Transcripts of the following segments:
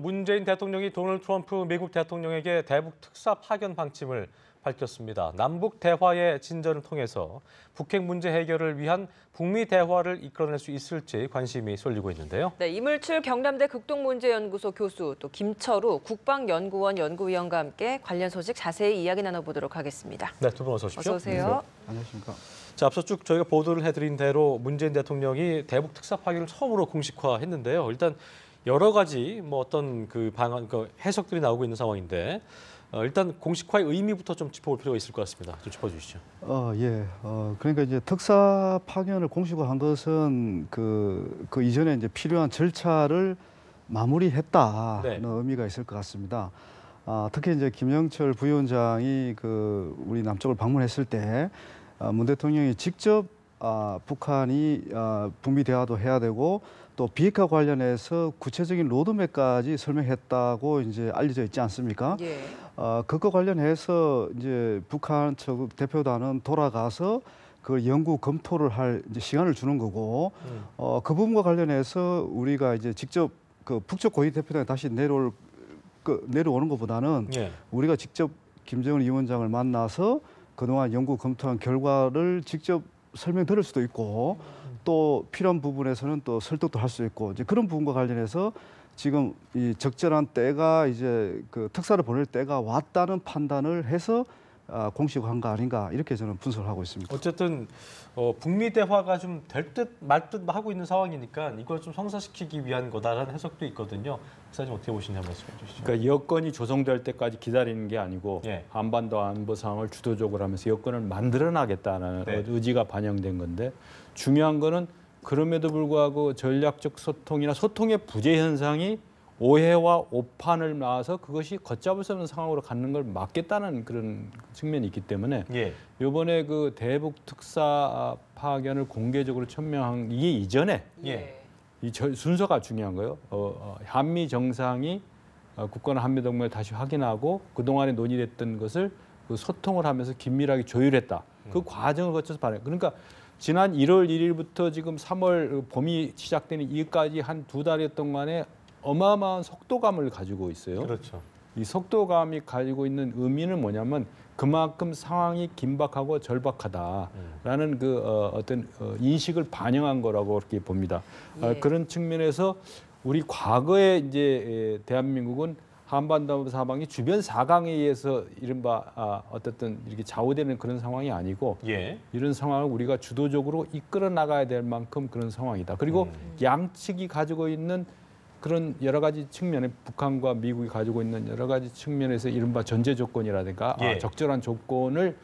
문재인 대통령이 도널드 트럼프 미국 대통령에게 대북 특사 파견 방침을 밝혔습니다. 남북 대화의 진전을 통해서 북핵 문제 해결을 위한 북미 대화를 이끌어낼 수 있을지 관심이 쏠리고 있는데요. 네, 이물출 경남대 극동문제연구소 교수, 또 김철우 국방연구원 연구위원과 함께 관련 소식 자세히 이야기 나눠보도록 하겠습니다. 네, 두 분 어서 오십시오. 어서 오세요. 네, 안녕하십니까. 자, 앞서 쭉 저희가 보도를 해드린 대로 문재인 대통령이 대북 특사 파견을 처음으로 공식화했는데요. 일단 여러 가지 어떤 그 방안, 해석들이 나오고 있는 상황인데 일단 공식화의 의미부터 좀 짚어볼 필요가 있을 것 같습니다. 좀 짚어주시죠. 그러니까 이제 특사 파견을 공식화한 것은 그 이전에 이제 필요한 절차를 마무리했다는 네. 의미가 있을 것 같습니다. 특히 이제 김영철 부위원장이 우리 남쪽을 방문했을 때 문 대통령이 직접 북한이 북미 대화도 해야 되고 또 비핵화 관련해서 구체적인 로드맵까지 설명했다고 이제 알려져 있지 않습니까? 예. 그거 관련해서 이제 북한 측 대표단은 돌아가서 그 연구 검토를 할 이제 시간을 주는 거고, 그 부분과 관련해서 우리가 이제 직접 그 북측 고위 대표단이 다시 내려오는 것보다는 예. 우리가 직접 김정은 위원장을 만나서 그동안 연구 검토한 결과를 직접 설명 들을 수도 있고 또 필요한 부분에서는 또 설득도 할 수 있고 이제 그런 부분과 관련해서 지금 이 적절한 때가 이제 그 특사를 보낼 때가 왔다는 판단을 해서 공식화한 거 아닌가 이렇게 저는 분석을 하고 있습니다. 어쨌든 북미 대화가 좀 될 듯 말 듯 하고 있는 상황이니까 이걸 좀 성사시키기 위한 거다라는 해석도 있거든요. 목사님 어떻게 보시냐 말씀해 주시죠. 그러니까 여건이 조성될 때까지 기다리는 게 아니고 예. 한반도 안보 상황을 주도적으로 하면서 여건을 만들어나겠다는 네. 의지가 반영된 건데 중요한 거는 그럼에도 불구하고 전략적 소통이나 소통의 부재 현상이 오해와 오판을 낳아서 그것이 걷잡을 수 없는 상황으로 가는 걸 막겠다는 그런 측면이 있기 때문에 예. 이번에 그 대북 특사 파견을 공개적으로 천명한 이게 이전에 예. 이 순서가 중요한 거예요. 한미 정상이 국가나 한미 동맹을 다시 확인하고 그동안에 논의됐던 것을 그 소통을 하면서 긴밀하게 조율했다. 그 과정을 거쳐서 발행. 그러니까 지난 1월 1일부터 지금 3월 봄이 시작되는 이까지 한 2달이었던 간에 어마어마한 속도감을 가지고 있어요. 그렇죠. 이 속도감이 가지고 있는 의미는 뭐냐면 그만큼 상황이 긴박하고 절박하다라는 어떤 인식을 반영한 거라고 그렇게 봅니다. 예. 그런 측면에서 우리 과거에 이제 대한민국은 한반도 사방이 주변 사강에 의해서 이른바 어떻든 이렇게 좌우되는 그런 상황이 아니고 예. 이런 상황을 우리가 주도적으로 이끌어 나가야 될 만큼 그런 상황이다. 그리고 양측이 가지고 있는 그런 여러 가지 측면에 북한과 미국이 가지고 있는 여러 가지 측면에서 이른바 전제 조건이라든가 예. 적절한 조건을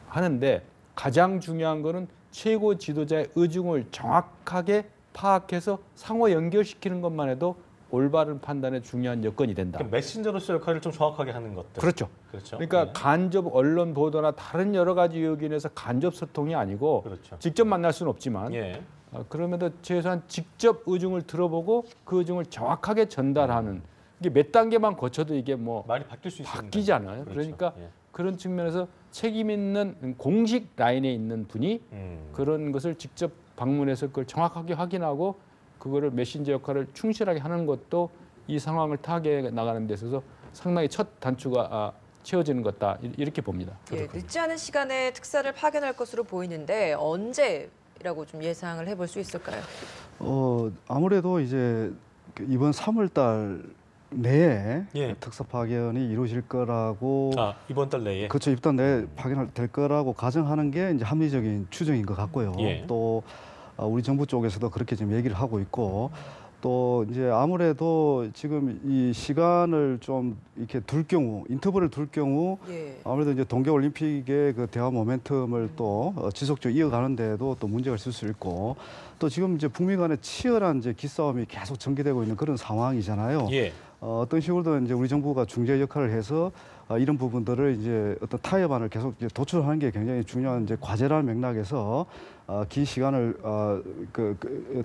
하는데 가장 중요한 거는 최고 지도자의 의중을 정확하게 파악해서 상호 연결시키는 것만 해도 올바른 판단에 중요한 여건이 된다. 그러니까 메신저로서 역할을 좀 정확하게 하는 것들. 그렇죠. 그렇죠. 그러니까 예. 간접 언론 보도나 다른 여러 가지 요인에서 간접 소통이 아니고 그렇죠. 직접 만날 수는 없지만 예. 그럼에도 최소한 직접 의중을 들어보고 그 의중을 정확하게 전달하는 이게 몇 단계만 거쳐도 이게 뭐 말이 바뀔 수 있습니다. 바뀌잖아요. 그렇죠. 그러니까 예. 그런 측면에서 책임 있는 공식 라인에 있는 분이 그런 것을 직접 방문해서 그걸 정확하게 확인하고 그거를 메신저 역할을 충실하게 하는 것도 이 상황을 타개해 나가는 데 있어서 상당히 첫 단추가 채워지는 것다 이렇게 봅니다. 예, 늦지 않은 시간에 특사를 파견할 것으로 보이는데 언제라고 좀 예상을 해볼 수 있을까요? 아무래도 이제 이번 3월달 내에 예. 특사 파견이 이루어질 거라고 이번 달 내에. 그렇죠. 입단 내에 파견될 거라고 가정하는 게 이제 합리적인 추정인 것 같고요. 예. 또 우리 정부 쪽에서도 그렇게 지금 얘기를 하고 있고 또 이제 아무래도 지금 이 시간을 좀 이렇게 둘 경우 인터벌을 둘 경우 예. 아무래도 이제 동계올림픽의 그 대화 모멘텀을 또 지속적으로 이어가는 데도 또 문제가 있을 수 있고 또 지금 이제 북미 간의 치열한 이제 기싸움이 계속 전개되고 있는 그런 상황이잖아요. 예. 어떤 식으로든 이제 우리 정부가 중재 역할을 해서 이런 부분들을 이제 어떤 타협안을 계속 이제 도출하는 게 굉장히 중요한 이제 과제라는 맥락에서 긴 시간을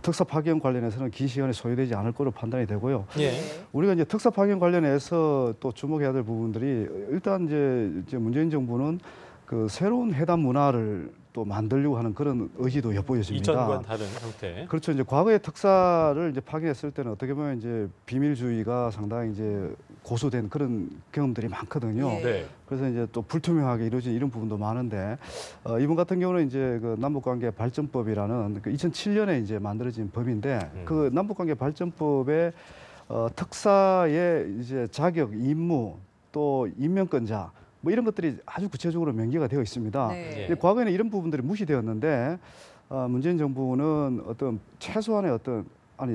특사 파견 관련해서는 긴 시간이 소요되지 않을 거로 판단이 되고요. 예. 우리가 이제 특사 파견 관련해서 또 주목해야 될 부분들이 일단 이제 문재인 정부는 그 새로운 회담 문화를 또 만들려고 하는 그런 의지도 엿보여집니다. 이전과는 다른 형태. 그렇죠. 이제 과거의 특사를 이제 파견했을 때는 어떻게 보면 이제 비밀주의가 상당히 이제 고수된 그런 경험들이 많거든요. 예. 네. 그래서 이제 또 불투명하게 이루어진 이런 부분도 많은데 이번 같은 경우는 이제 그 남북관계 발전법이라는 그 2007년에 이제 만들어진 법인데 그 남북관계 발전법에 특사의 이제 자격, 임무 또 임명권자 뭐 이런 것들이 아주 구체적으로 명기가 되어 있습니다. 네. 예. 과거에는 이런 부분들이 무시되었는데 문재인 정부는 어떤 최소한의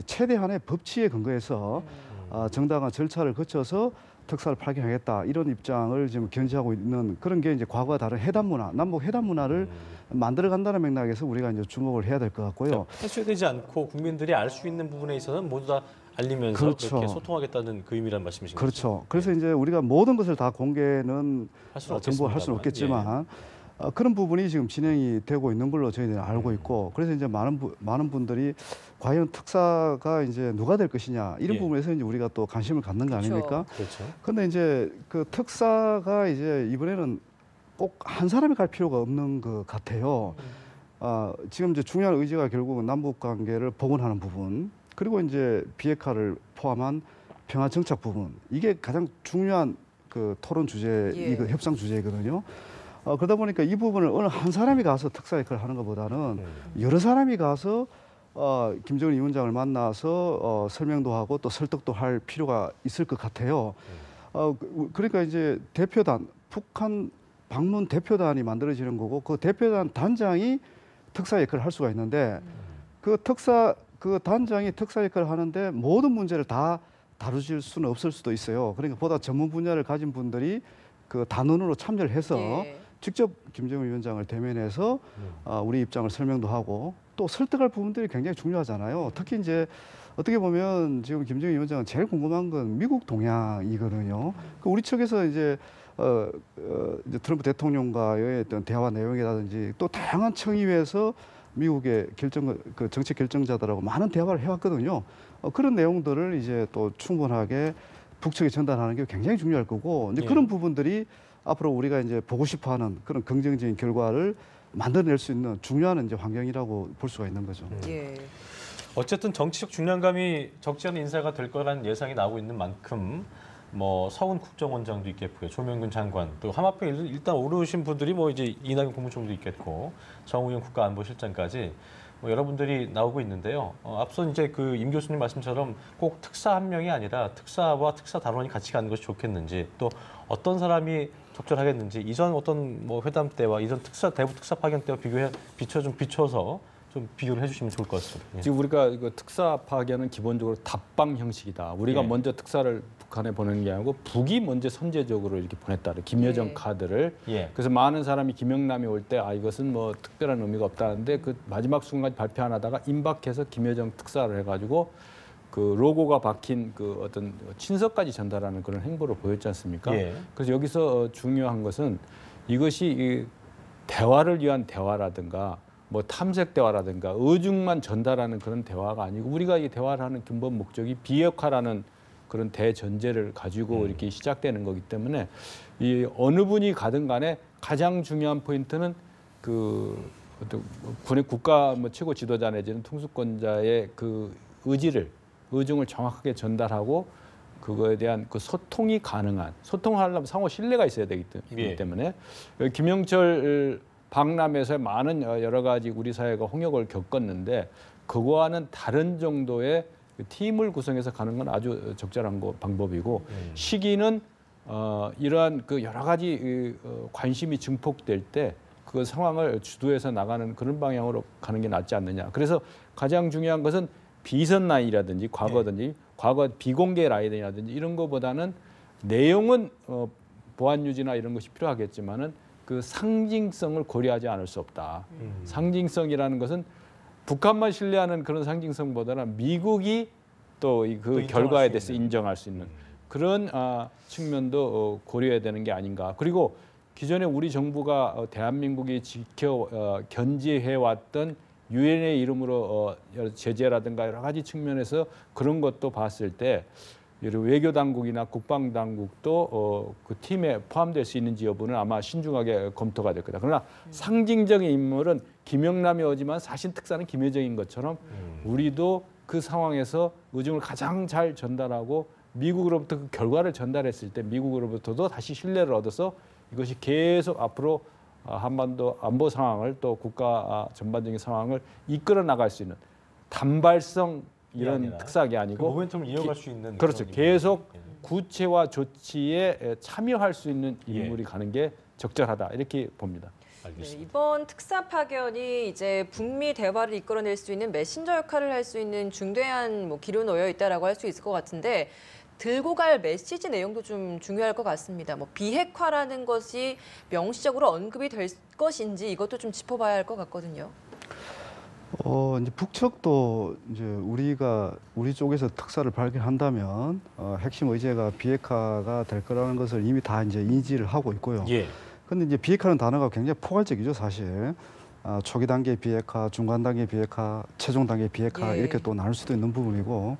최대한의 법치에 근거해서 정당한 절차를 거쳐서 특사를 파견하겠다 이런 입장을 지금 견지하고 있는 그런 게 이제 과거와 다른 회담 문화, 남북 회담 문화를 만들어간다는 맥락에서 우리가 이제 주목을 해야 될 것 같고요. 해소되지 않고 국민들이 알 수 있는 부분에 있어서는 모두 다 알리면서 그렇죠. 그렇게 소통하겠다는 그 의미란 말씀이신 거죠? 그렇죠. 그래서 이제 우리가 모든 것을 다 공개는 할 수는 정부가 할 수는 없겠습니다만. 없겠지만 그런 부분이 지금 진행이 되고 있는 걸로 저희들이 알고 있고 그래서 이제 많은 분들이 과연 특사가 이제 누가 될 것이냐 이런 예. 부분에서 이제 우리가 또 관심을 갖는 거 그렇죠. 아닙니까? 그렇죠. 근데 이제 그 특사가 이제 이번에는 꼭 한 사람이 갈 필요가 없는 것 같아요. 지금 이제 중요한 의지가 결국은 남북 관계를 복원하는 부분, 그리고 이제 비핵화를 포함한 평화 정착 부분, 이게 가장 중요한 그 토론 주제, 예. 이거 협상 주제이거든요. 그러다 보니까 이 부분을 어느 한 사람이 가서 특사 역할을 하는 것보다는 여러 사람이 가서 김정은 위원장을 만나서 설명도 하고 또 설득도 할 필요가 있을 것 같아요. 그러니까 이제 대표단, 북한 방문 대표단이 만들어지는 거고 그 대표단 단장이 특사 역할을 할 수가 있는데 그 단장이 특사 역할을 하는데 모든 문제를 다 다루실 수는 없을 수도 있어요. 그러니까 보다 전문 분야를 가진 분들이 그 단원으로 참여를 해서 예. 직접 김정은 위원장을 대면해서 우리 입장을 설명도 하고 또 설득할 부분들이 굉장히 중요하잖아요. 특히 이제 어떻게 보면 지금 김정은 위원장은 제일 궁금한 건 미국 동향이거든요. 그 우리 측에서 이제 이제 트럼프 대통령과의 어떤 대화 내용이라든지 또 다양한 청의회에서 미국의 그 정책 결정자들하고 많은 대화를 해왔거든요. 그런 내용들을 이제 또 충분하게 북측에 전달하는 게 굉장히 중요할 거고 이제 예. 그런 부분들이 앞으로 우리가 이제 보고 싶어하는 그런 긍정적인 결과를 만들어낼 수 있는 중요한 이제 환경이라고 볼 수가 있는 거죠. 예. 어쨌든 정치적 중량감이 적지 않은 인사가 될 거라는 예상이 나오고 있는 만큼 뭐 서훈 국정원장도 있겠고요, 조명근 장관, 또 하마평 일단 오르신 분들이 뭐 이제 이낙연 국무총리도 있겠고, 정우영 국가안보실장까지 뭐 여러분들이 나오고 있는데요. 앞서 이제 그 임 교수님 말씀처럼 꼭 특사 한 명이 아니라 특사와 특사 단원이 같이 가는 것이 좋겠는지, 또 어떤 사람이 적절하겠는지 이전 어떤 뭐 회담 때와 이전 대북 특사 파견 때와 비춰서 좀 비교를 해주시면 좋을 것 같습니다. 예. 지금 우리가 이거 특사 파견은 기본적으로 답방 형식이다. 우리가 예. 먼저 특사를 북한에 보내는 게 아니고 북이 먼저 선제적으로 이렇게 보냈다. 김여정 예. 카드를. 예. 그래서 많은 사람이 김영남이 올 때 이것은 뭐 특별한 의미가 없다는데 그 마지막 순간 발표 안 하다가 임박해서 김여정 특사를 해가지고 그 로고가 박힌 그 어떤 친서까지 전달하는 그런 행보를 보였지 않습니까? 예. 그래서 여기서 중요한 것은 이것이 이 대화를 위한 대화라든가 뭐 탐색 대화라든가 의중만 전달하는 그런 대화가 아니고 우리가 이 대화를 하는 근본 목적이 비핵화라는 그런 대전제를 가지고 이렇게 시작되는 거기 때문에 이 어느 분이 가든 간에 가장 중요한 포인트는 그 어떤 군의 국가 뭐 최고 지도자 내지는 통수권자의 그 의중을 정확하게 전달하고 그거에 대한 그 소통이 가능한 소통을 하려면 상호 신뢰가 있어야 되기 예. 때문에 김영철 박람회에서 많은 여러 가지 우리 사회가 홍역을 겪었는데 그거와는 다른 정도의 팀을 구성해서 가는 건 아주 적절한 방법이고 시기는 이러한 그 여러 가지 관심이 증폭될 때 그 상황을 주도해서 나가는 그런 방향으로 가는 게 낫지 않느냐. 그래서 가장 중요한 것은 비선 라인이라든지 과거든지 과거 비공개 라인이라든지 이런 거보다는 내용은 보안 유지나 이런 것이 필요하겠지만은 그 상징성을 고려하지 않을 수 없다. 상징성이라는 것은 북한만 신뢰하는 그런 상징성보다는 미국이 또 그 결과에 대해서 인정할 수 있는 그런 측면도 고려해야 되는 게 아닌가. 그리고 기존에 우리 정부가 대한민국이 견지해왔던 유엔의 이름으로 제재라든가 여러 가지 측면에서 그런 것도 봤을 때 여러 외교 당국이나 국방 당국도 그 팀에 포함될 수 있는지 여부는 아마 신중하게 검토가 될 거다. 그러나 상징적인 인물은 김영남이 오지만 사실 특사는 김여정인 것처럼 우리도 그 상황에서 의중을 가장 잘 전달하고 미국으로부터 그 결과를 전달했을 때 미국으로부터도 다시 신뢰를 얻어서 이것이 계속 앞으로 한반도 안보 상황을 또 국가 전반적인 상황을 이끌어 나갈 수 있는 단발성 이런 아니라 특사가 그 아니고 모멘텀을 이어갈 수 있는 그렇죠. 그런 계속 인물이. 구체화 조치에 참여할 수 있는 예. 인물이 가는 게 적절하다 이렇게 봅니다. 네, 알겠습니다. 이번 특사 파견이 이제 북미 대화를 이끌어낼 수 있는 메신저 역할을 할 수 있는 중대한 뭐 기로 놓여 있다라고 할 수 있을 것 같은데 들고 갈 메시지 내용도 좀 중요할 것 같습니다. 뭐 비핵화라는 것이 명시적으로 언급이 될 것인지 이것도 좀 짚어봐야 할 것 같거든요. 이제 북측도 이제 우리 쪽에서 특사를 발견한다면 핵심 의제가 비핵화가 될 거라는 것을 이미 다 이제 인지를 하고 있고요. 예. 근데 이제 비핵화는 단어가 굉장히 포괄적이죠, 사실. 초기 단계 비핵화, 중간 단계 비핵화, 최종 단계 비핵화 예. 이렇게 또 나눌 수도 있는 부분이고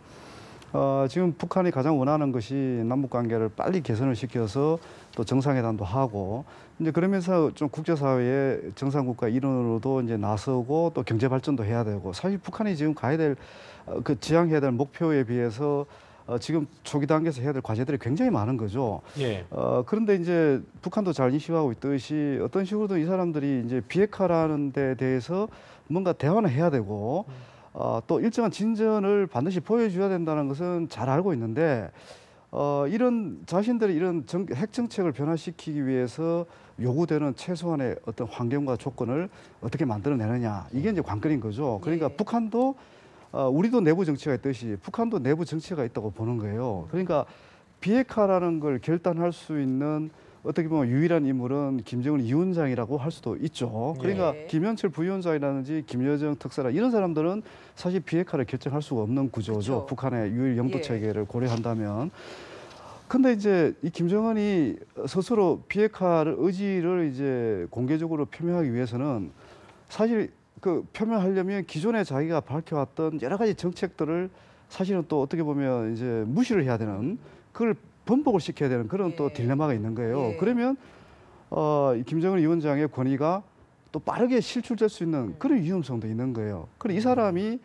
지금 북한이 가장 원하는 것이 남북 관계를 빨리 개선을 시켜서 또 정상회담도 하고 이제 그러면서 좀 국제사회의 정상국가 일원으로도 이제 나서고 또 경제 발전도 해야 되고 사실 북한이 지금 가야 될 그 지향해야 될 목표에 비해서 지금 초기 단계에서 해야 될 과제들이 굉장히 많은 거죠. 예. 그런데 이제 북한도 잘 인식하고 있듯이 어떤 식으로든 이 사람들이 이제 비핵화라는 데 대해서 뭔가 대화는 해야 되고 또 일정한 진전을 반드시 보여줘야 된다는 것은 잘 알고 있는데 이런 자신들이 이런 핵 정책을 변화시키기 위해서 요구되는 최소한의 어떤 환경과 조건을 어떻게 만들어내느냐 이게 이제 관건인 거죠. 그러니까 예. 북한도 우리도 내부 정치가 있듯이 북한도 내부 정치가 있다고 보는 거예요. 그러니까 비핵화라는 걸 결단할 수 있는 어떻게 보면 유일한 인물은 김정은 위원장이라고 할 수도 있죠. 그러니까 예. 김현철 부위원장이라든지 김여정 특사라 이런 사람들은 사실 비핵화를 결정할 수가 없는 구조죠. 그쵸. 북한의 유일 영도 예. 체계를 고려한다면. 근데 이제 이 김정은이 스스로 비핵화를 의지를 이제 공개적으로 표명하기 위해서는 사실 그 표명하려면 기존에 자기가 밝혀왔던 여러 가지 정책들을 사실은 또 어떻게 보면 이제 무시를 해야 되는 그걸 번복을 시켜야 되는 그런 또 예. 딜레마가 있는 거예요. 예. 그러면 이 김정은 위원장의 권위가 또 빠르게 실출될 수 있는 그런 위험성도 있는 거예요. 그럼 이 사람이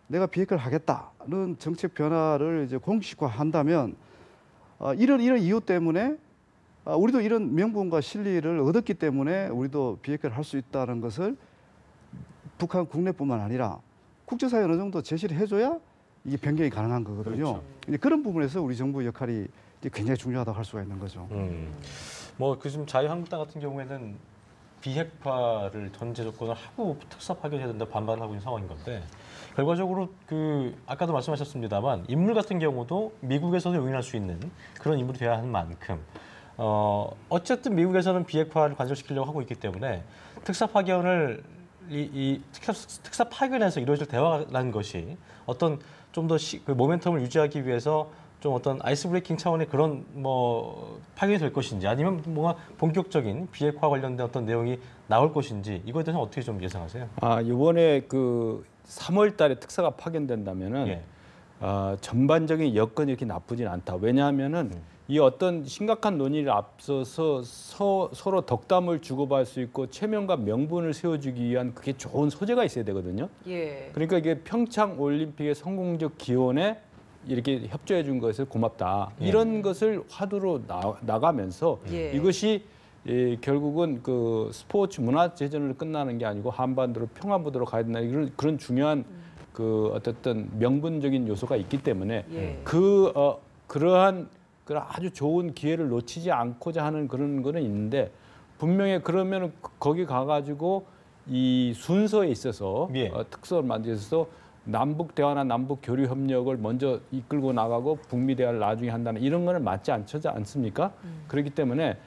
내가 비핵화를 하겠다는 정책 변화를 이제 공식화한다면 이런 이유 때문에 우리도 이런 명분과 실리를 얻었기 때문에 우리도 비핵화를 할 수 있다는 것을 북한 국내뿐만 아니라 국제사회 어느 정도 제시를 해줘야 이게 변경이 가능한 거거든요. 그렇죠. 이제 그런 부분에서 우리 정부 역할이 이제 굉장히 중요하다고 할 수가 있는 거죠. 뭐그 지금 자유한국당 같은 경우에는 비핵화를 전제 조건을 하고 특사 파견해야 된다 반발을 하고 있는 상황인 건데 결과적으로 그 아까도 말씀하셨습니다만 인물 같은 경우도 미국에서도 용인할 수 있는 그런 인물이 돼야 하는 만큼 어쨌든 미국에서는 비핵화를 관철시키려고 하고 있기 때문에 특사 파견을 이 특사 파견에서 이루어질 대화라는 것이 어떤 좀 더 그 모멘텀을 유지하기 위해서 좀 어떤 아이스 브레이킹 차원의 그런 뭐 파견이 될 것인지 아니면 뭔가 본격적인 비핵화 관련된 어떤 내용이 나올 것인지 이거에 대해서 어떻게 좀 예상하세요? 이번에 그 3월달에 특사가 파견된다면은 예. 전반적인 여건이 이렇게 나쁘진 않다. 왜냐하면은 이 어떤 심각한 논의를 앞서서 서로 덕담을 주고받을 수 있고 체면과 명분을 세워주기 위한 그게 좋은 소재가 있어야 되거든요. 예. 그러니까 이게 평창 올림픽의 성공적 기원에 이렇게 협조해 준 것을 고맙다. 예. 이런 것을 화두로 나가면서 예. 이것이 결국은 그 스포츠 문화 재전으로 끝나는 게 아니고 한반도로 평화무도로 가야 된다. 그런 중요한 그 어쨌든 명분적인 요소가 있기 때문에 예. 그러한 아주 좋은 기회를 놓치지 않고자 하는 그런 거는 있는데 분명히 그러면 거기 가가지고 이 순서에 있어서 예. 특서를 만들어서 남북 대화나 남북 교류 협력을 먼저 이끌고 나가고 북미 대화를 나중에 한다는 이런 거는 맞지 않습니까? 그렇기 때문에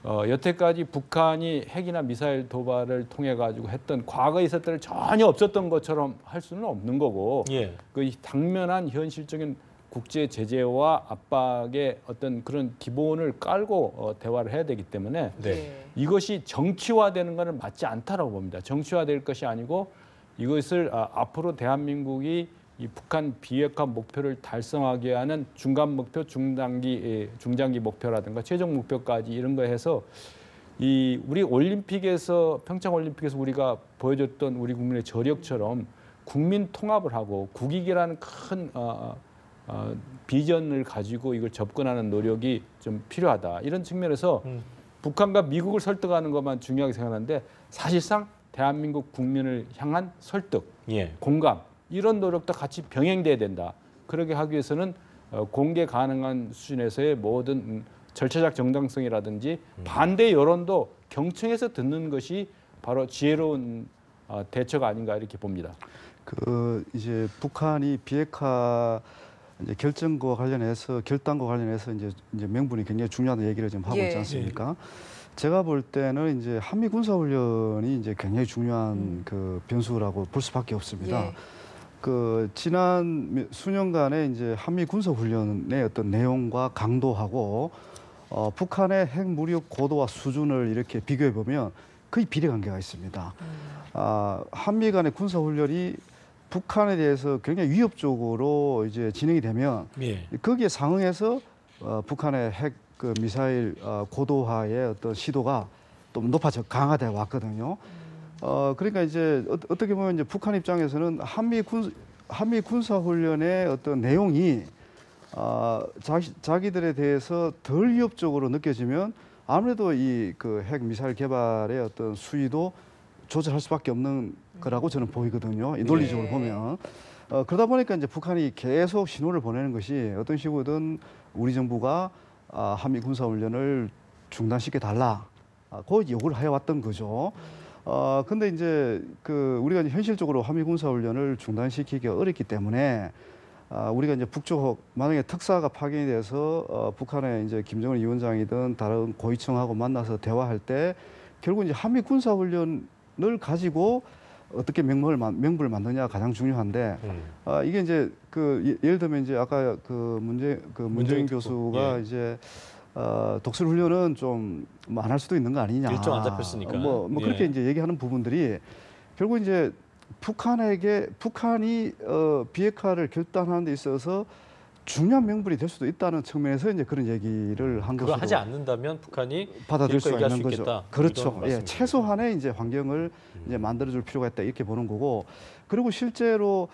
여태까지 북한이 핵이나 미사일 도발을 통해 가지고 했던 과거에 있었던 일 전혀 없었던 것처럼 할 수는 없는 거고 예. 그 당면한 현실적인 국제 제재와 압박의 어떤 그런 기본을 깔고 대화를 해야 되기 때문에 네. 예. 이것이 정치화되는 것은 맞지 않다라고 봅니다. 정치화될 것이 아니고 이것을 앞으로 대한민국이 이 북한 비핵화 목표를 달성하게 하는 중간 목표, 중장기 목표라든가 최종 목표까지 이런 거 해서 이 우리 올림픽에서 평창 올림픽에서 우리가 보여줬던 우리 국민의 저력처럼 국민 통합을 하고 국익이라는 큰 비전을 가지고 이걸 접근하는 노력이 좀 필요하다. 이런 측면에서 북한과 미국을 설득하는 것만 중요하게 생각하는데 사실상 대한민국 국민을 향한 설득, 예. 공감 이런 노력도 같이 병행돼야 된다. 그러게 하기 위해서는 공개 가능한 수준에서의 모든 절차적 정당성이라든지 반대 여론도 경청해서 듣는 것이 바로 지혜로운 대처가 아닌가 이렇게 봅니다. 그 이제 북한이 비핵화 이제 결정과 관련해서 결단과 관련해서 이제 명분이 굉장히 중요하다는 얘기를 지금 하고 예. 있지 않습니까? 제가 볼 때는 이제 한미 군사훈련이 이제 굉장히 중요한 그 변수라고 볼 수밖에 없습니다. 예. 그 지난 수년간의 이제 한미 군사훈련의 어떤 내용과 강도하고 북한의 핵 무력 고도와 수준을 이렇게 비교해 보면 거의 비례관계가 있습니다. 한미 간의 군사훈련이 북한에 대해서 굉장히 위협적으로 이제 진행이 되면 예. 거기에 상응해서 북한의 핵 그 미사일 고도화의 어떤 시도가 또 높아져 강화돼 왔거든요. 그러니까 이제 어떻게 보면 이제 북한 입장에서는 한미 군사훈련의 어떤 내용이 자기들에 대해서 덜 위협적으로 느껴지면 아무래도 이 그 핵 미사일 개발의 어떤 수위도 조절할 수밖에 없는 거라고 저는 보이거든요. 이 논리적으로 네. 보면. 그러다 보니까 이제 북한이 계속 신호를 보내는 것이 어떤 식으로든 우리 정부가 한미 군사훈련을 중단시켜 달라. 그 요구를 해왔던 거죠. 근데 이제 그 우리가 이제 현실적으로 한미 군사훈련을 중단시키기가 어렵기 때문에 우리가 이제 북쪽 만약에 특사가 파견이 돼서 북한의 이제 김정은 위원장이든 다른 고위층하고 만나서 대화할 때 결국 이제 한미 군사훈련을 가지고 어떻게 명분을 만드냐가 가장 중요한데 이게 이제 그 예를 들면 이제 아까 문재인 교수가 예. 이제 독설 훈련은 좀 안 할 수도 있는 거 아니냐. 일정 안 잡혔으니까. 그렇게 예. 이제 얘기하는 부분들이 결국 이제 북한이 비핵화를 결단하는 데 있어서 중요한 명분이 될 수도 있다는 측면에서 이제 그런 얘기를 한 그걸 것으로 하지 않는다면 북한이 받아들일 수가 얘기할 있는 수 거죠. 있겠다. 그렇죠. 이런 예, 말씀이시죠. 최소한의 이제 환경을 이제 만들어줄 필요가 있다 이렇게 보는 거고. 그리고 실제로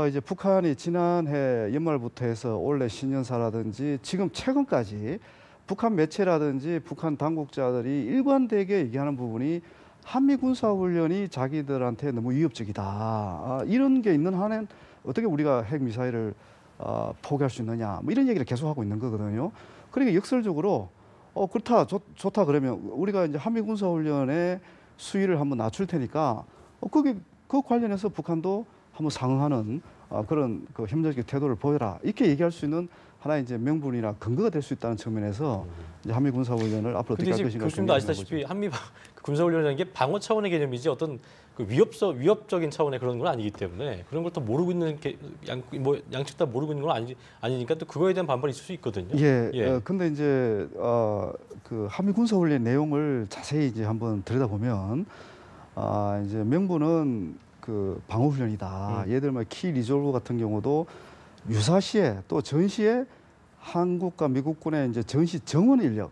이제 북한이 지난해 연말부터 해서 올해 신년사라든지 지금 최근까지 북한 매체라든지 북한 당국자들이 일관되게 얘기하는 부분이 한미 군사훈련이 자기들한테 너무 위협적이다. 이런 게 있는 한엔 어떻게 우리가 핵 미사일을 포기할 수 있느냐. 뭐 이런 얘기를 계속하고 있는 거거든요. 그러니까 역설적으로 그렇다 좋다 그러면 우리가 이제 한미 군사훈련의 수위를 한번 낮출 테니까 그 관련해서 북한도 한번 상응하는 그런 그 협력적 태도를 보여라. 이렇게 얘기할 수 있는 하나의 이제 명분이나 근거가 될 수 있다는 측면에서 이제 한미 군사훈련을 앞으로 어떻게 근데 할 지금 것인가. 교수님도 아시다시피 한미 군사훈련이라는 게 방어 차원의 개념이지 어떤 그 위협적인 차원의 그런 건 아니기 때문에 그런 걸 또 모르고 있는 양측 다 모르고 있는 건 아니니까 또 그거에 대한 반발이 있을 수 있거든요. 예. 근데 이제 그 한미 군사훈련 내용을 자세히 이제 한번 들여다보면 이제 명분은 그 방어훈련이다. 예를 들면 키 리졸브 같은 경우도 유사시에 또 전시에 한국과 미국군의 이제 전시 정원 인력,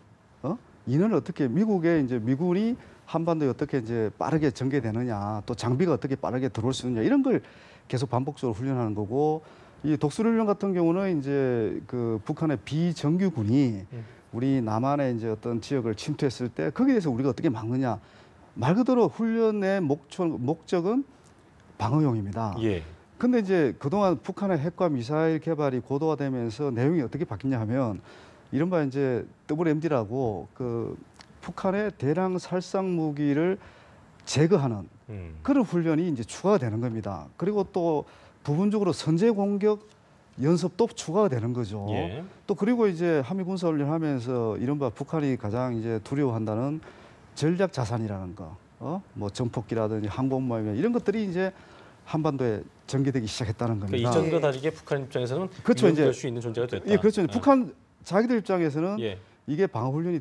인원을 어떻게 미군이 한반도에 어떻게 이제 빠르게 전개되느냐, 또 장비가 어떻게 빠르게 들어올 수 있느냐 이런 걸 계속 반복적으로 훈련하는 거고 이 독수리훈련 같은 경우는 이제 그 북한의 비정규군이 우리 남한의 이제 어떤 지역을 침투했을 때 거기에 대해서 우리가 어떻게 막느냐 말 그대로 훈련의 목적은 방어용입니다. 예. 근데 이제 그동안 북한의 핵과 미사일 개발이 고도화되면서 내용이 어떻게 바뀌냐 하면 이른바 이제 WMD라고 그 북한의 대량 살상 무기를 제거하는 그런 훈련이 이제 추가가 되는 겁니다. 그리고 또 부분적으로 선제 공격 연습도 추가가 되는 거죠. 예. 또 그리고 이제 한미 군사 훈련하면서 이른바 북한이 가장 이제 두려워한다는 전략 자산이라는 거, 뭐 전폭기라든지 항공모함 이런 것들이 이제 한반도에 전개되기 시작했다는 겁니다. 그러니까 이전과 다르게 북한 입장에서는 그렇죠, 이제 위협될 수 있는 존재가 됐다. 예, 그렇죠. 북한 자기들 입장에서는 예. 이게 방어 훈련이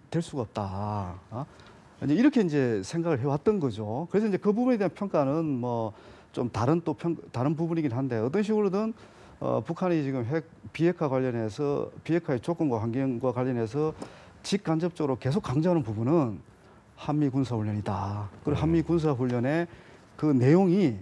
될 수가 없다. 이제 이렇게 이제 생각을 해왔던 거죠. 그래서 이제 그 부분에 대한 평가는 뭐 좀 다른 부분이긴 한데 어떤 식으로든 북한이 지금 비핵화 관련해서 비핵화의 조건과 환경과 관련해서 직간접적으로 계속 강조하는 부분은 한미 군사훈련이다. 그리고 한미 군사훈련의 그 내용이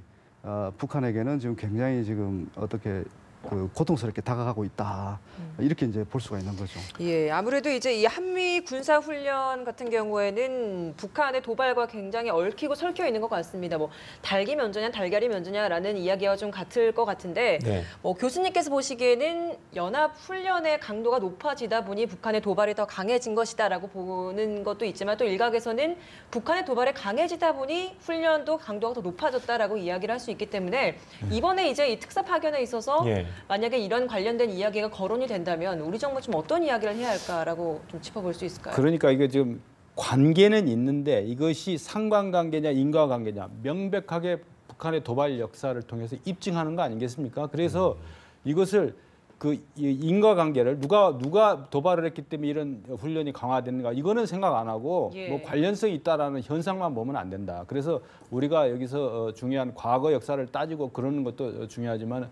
북한에게는 지금 굉장히 지금 어떻게 그 고통스럽게 다가가고 있다. 이렇게 이제 볼 수가 있는 거죠. 예, 아무래도 이제 이 한미 군사 훈련 같은 경우에는 북한의 도발과 굉장히 얽히고 설켜 있는 것 같습니다. 뭐 닭이 먼저냐 달걀이 먼저냐라는 이야기와 좀 같을 것 같은데 네. 뭐 교수님께서 보시기에는 연합 훈련의 강도가 높아지다 보니 북한의 도발이 더 강해진 것이다라고 보는 것도 있지만 또 일각에서는 북한의 도발이 강해지다 보니 훈련도 강도가 더 높아졌다라고 이야기를 할 수 있기 때문에 이번에 이제 이 특사 파견에 있어서 예. 만약에 이런 관련된 이야기가 거론이 된다면 우리 정부 좀 어떤 이야기를 해야 할까라고 좀 짚어볼 수 있을까요? 그러니까 이게 지금 관계는 있는데 이것이 상관관계냐 인과관계냐 명백하게 북한의 도발 역사를 통해서 입증하는 거 아니겠습니까? 그래서 이것을 그 인과관계를 누가 도발을 했기 때문에 이런 훈련이 강화되는가 이거는 생각 안 하고 예. 뭐 관련성이 있다라는 현상만 보면 안 된다. 그래서 우리가 여기서 중요한 과거 역사를 따지고 그러는 것도 중요하지만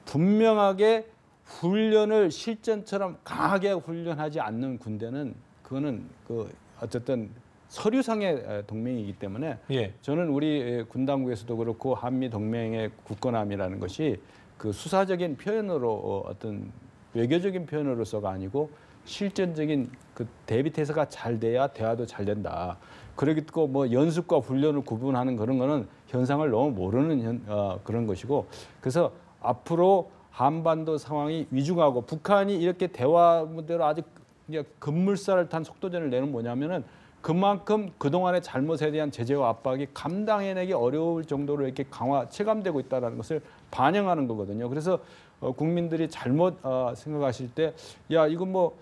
분명하게 훈련을 실전처럼 강하게 훈련하지 않는 군대는 그거는 그 어쨌든 서류상의 동맹이기 때문에 예. 저는 우리 군 당국에서도 그렇고 한미 동맹의 굳건함이라는 것이 그 수사적인 표현으로 어떤 외교적인 표현으로서가 아니고 실전적인 그 대비 태세가 잘 돼야 대화도 잘 된다. 그러고 뭐 연습과 훈련을 구분하는 그런 거는 현상을 너무 모르는 그런 것이고 그래서 앞으로 한반도 상황이 위중하고 북한이 이렇게 대화 무대로 아주 그냥 급물살을 탄 속도전을 내는 뭐냐면은 그만큼 그동안의 잘못에 대한 제재와 압박이 감당해내기 어려울 정도로 이렇게 체감되고 있다는 것을 반영하는 거거든요. 그래서 국민들이 잘못 생각하실 때 야 이건 뭐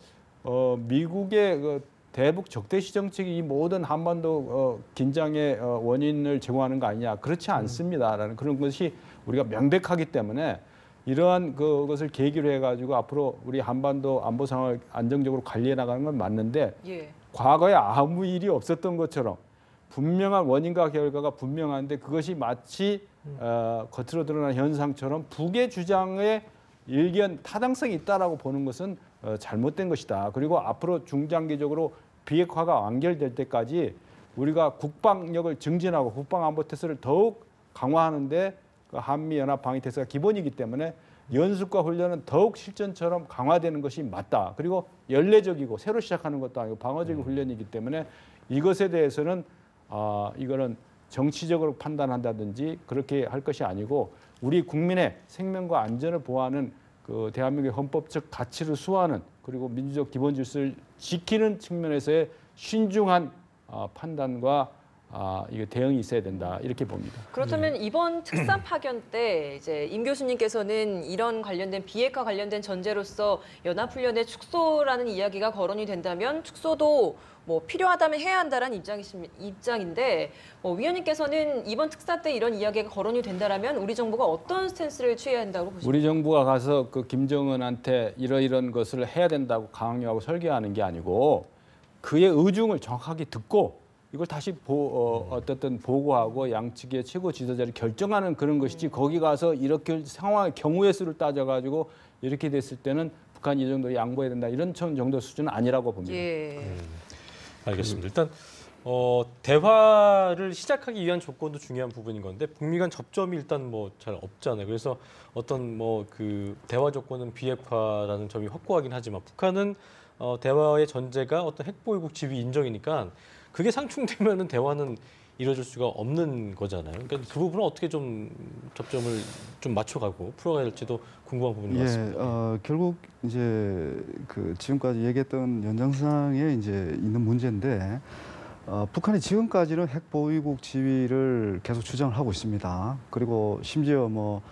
미국의 그 대북 적대시 정책이 이 모든 한반도 긴장의 원인을 제공하는 거 아니냐. 그렇지 않습니다라는 그런 것이 우리가 명백하기 때문에 이러한 그것을 계기로 해가지고 앞으로 우리 한반도 안보 상황을 안정적으로 관리해 나가는 건 맞는데 예. 과거에 아무 일이 없었던 것처럼 분명한 원인과 결과가 분명한데 그것이 마치 겉으로 드러난 현상처럼 북의 주장에 일견 타당성이 있다라고 보는 것은 잘못된 것이다. 그리고 앞으로 중장기적으로 비핵화가 완결될 때까지 우리가 국방력을 증진하고 국방안보태세를 더욱 강화하는데 그 한미연합방위태세가 기본이기 때문에 연습과 훈련은 더욱 실전처럼 강화되는 것이 맞다. 그리고 연례적이고 새로 시작하는 것도 아니고 방어적인 훈련이기 때문에 이것에 대해서는 이거는 정치적으로 판단한다든지 그렇게 할 것이 아니고 우리 국민의 생명과 안전을 보호하는 그 대한민국의 헌법적 가치를 수호하는 그리고 민주적 기본 질서를 지키는 측면에서의 신중한 판단과 이게 대응이 있어야 된다 이렇게 봅니다. 그렇다면 이번 특사 파견 때 이제 임 교수님께서는 이런 관련된 비핵화 관련된 전제로서 연합훈련의 축소라는 이야기가 거론이 된다면 축소도 뭐 필요하다면 해야 한다라는 입장인데 위원님께서는 이번 특사 때 이런 이야기가 거론이 된다라면 우리 정부가 어떤 스탠스를 취해야 한다고 보십니까? 우리 정부가 가서 그 김정은한테 이런 것을 해야 된다고 강요하고 설계하는 게 아니고 그의 의중을 정확하게 듣고 이걸 다시 어떻든 보고하고 양측의 최고 지도자를 결정하는 그런 것이지 거기 가서 이렇게 상황 경우의 수를 따져가지고 이렇게 됐을 때는 북한이 이 정도 양보해야 된다 이런 정도 수준은 아니라고 봅니다. 예. 알겠습니다. 일단 대화를 시작하기 위한 조건도 중요한 부분인 건데 북미 간 접점이 일단 뭐 잘 없잖아요. 그래서 어떤 뭐 그 대화 조건은 비핵화라는 점이 확고하긴 하지만 북한은 대화의 전제가 어떤 핵보유국 지위 인정이니까 그게 상충되면은 대화는 이루어질 수가 없는 거잖아요. 그러니까 그 부분은 어떻게 좀 접점을 좀 맞춰가고 풀어가야 될지도 궁금한 부분인 것 같습니다. 결국 이제 그 지금까지 얘기했던 연장선상에 이제 있는 문제인데 북한이 지금까지는 핵 보유국 지위를 계속 주장을 하고 있습니다. 그리고 심지어 뭐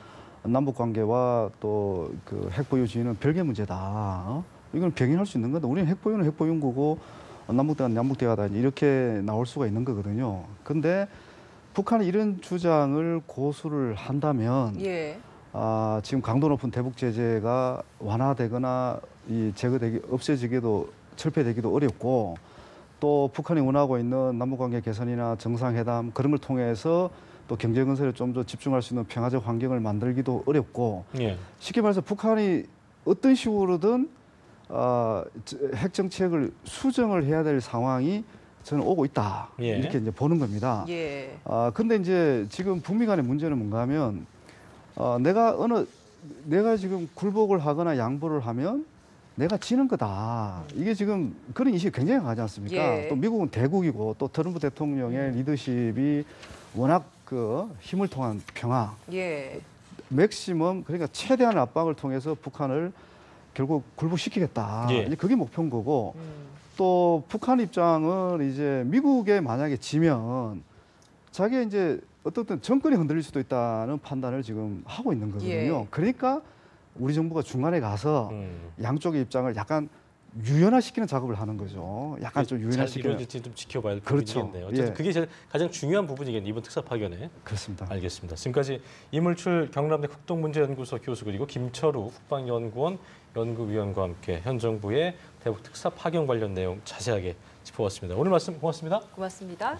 남북 관계와 또 그 핵 보유 지위는 별개 문제다. 이건 병행할 수 있는 건데 우리는 핵 보유는 핵 보유인 거고 남북대화는 남북대화다 이렇게 나올 수가 있는 거거든요. 근데 북한이 이런 주장을 고수를 한다면 예. 지금 강도 높은 대북 제재가 완화되거나 없어지기도 철폐되기도 어렵고 또 북한이 원하고 있는 남북관계 개선이나 정상회담 그런 걸 통해서 또 경제 건설에 좀 더 집중할 수 있는 평화적 환경을 만들기도 어렵고 예. 쉽게 말해서 북한이 어떤 식으로든 핵 정책을 수정을 해야 될 상황이 저는 오고 있다 예. 이렇게 이제 보는 겁니다. 예. 근데 이제 지금 북미 간의 문제는 뭔가 하면 내가 지금 굴복을 하거나 양보를 하면 내가 지는 거다. 이게 지금 그런 인식이 굉장히 강하지 않습니까? 예. 또 미국은 대국이고 또 트럼프 대통령의 리더십이 워낙 그 힘을 통한 평화, 예. 맥시멈 그러니까 최대한 압박을 통해서 북한을 결국 굴복시키겠다. 예. 이제 그게 목표인 거고 음. 또 북한 입장은 이제 미국에 만약에 지면 자기가 이제 어떻든 정권이 흔들릴 수도 있다는 판단을 지금 하고 있는 거거든요. 예. 그러니까 우리 정부가 중간에 가서 음. 양쪽의 입장을 약간 유연화시키는 작업을 하는 거죠. 약간 좀 잘 유연화시키는. 이루어질지 좀 지켜봐야 될 그렇죠. 부분이겠네요. 어쨌든 예. 그게 제일 가장 중요한 부분이겠네요. 이번 특사 파견에. 그렇습니다. 알겠습니다. 지금까지 이물출 경남대 국동문제연구소 교수 그리고 김철우 국방연구원 연구위원과 함께 현 정부의 대북 특사 파견 관련 내용 자세하게 짚어봤습니다. 오늘 말씀 고맙습니다. 고맙습니다.